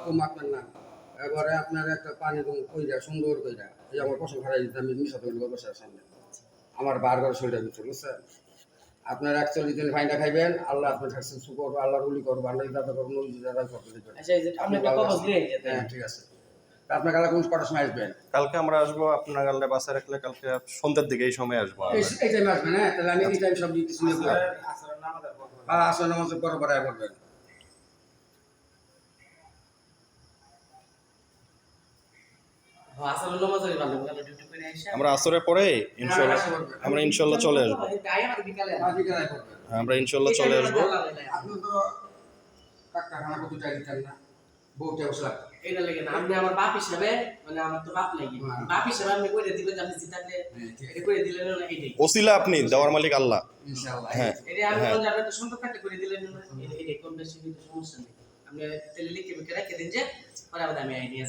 কম আপনার না এবারে আপনার একটা পানি কইরা সুন্দর কইরা এই আমার পছন্দ খারাই দিতে আমি মিশা তৈরি করবো স্যার সামনে আমার বার করে শরীরের ভিতরে বুঝছেন আপনার 41 দিন ফাইনটা খাইবেন আল্লাহ আপনার কাছে শুকর আল্লাহর উলি করবো আল্লাহ দাদা করবো নদী দাদা করবো আচ্ছা এই যে আপনি একটা কবজ দিয়ে যেতে হ্যাঁ ঠিক আছে আপনার কালা কোন কটার সময় আসবেন কালকে আমরা আসবো আপনার গালে বাসা রাখলে কালকে সন্ধ্যার দিকে এই সময় আসবো আমরা। এই টাইমে আসবেন হ্যাঁ তাহলে আমি এই টাইম সব দিতেছি আসর নামাজের পর পর আয় করবেন আসলে নামাজের ভালো ভালো ডিউটি করে আইসা আমরা আসরের পরে ইনশাআল্লাহ আমরা ইনশাআল্লাহ চলে আসবো গায়ে আমার বিকালে বিকেলে আয় করবেন হ্যাঁ, আমরা ইনশাআল্লাহ চলে আসবো আপনি তো কাকখানা কত টাকা দিতেন না বউটা বসলা এটা লাগে না আপনি আমার বাপ হিসাবে মানে আমার তো বাপ লাগি বাপ হিসাবে আপনি কইরে দিবেন যে আপনি চিন্তাতে এটা কইরে দিলেন না এটাই ওসিলা আপনি দেওয়ার মালিক আল্লাহ ইনশাআল্লাহ হ্যাঁ এটা আমি বললাম যে আপনি তো সুন্দর কাটে করে দিলেন না এটা কোন বেশি কিন্তু সমস্যা নেই আপনি তেলে লিখে রেখে দিন যে পরে আবার আমি আইডিয়া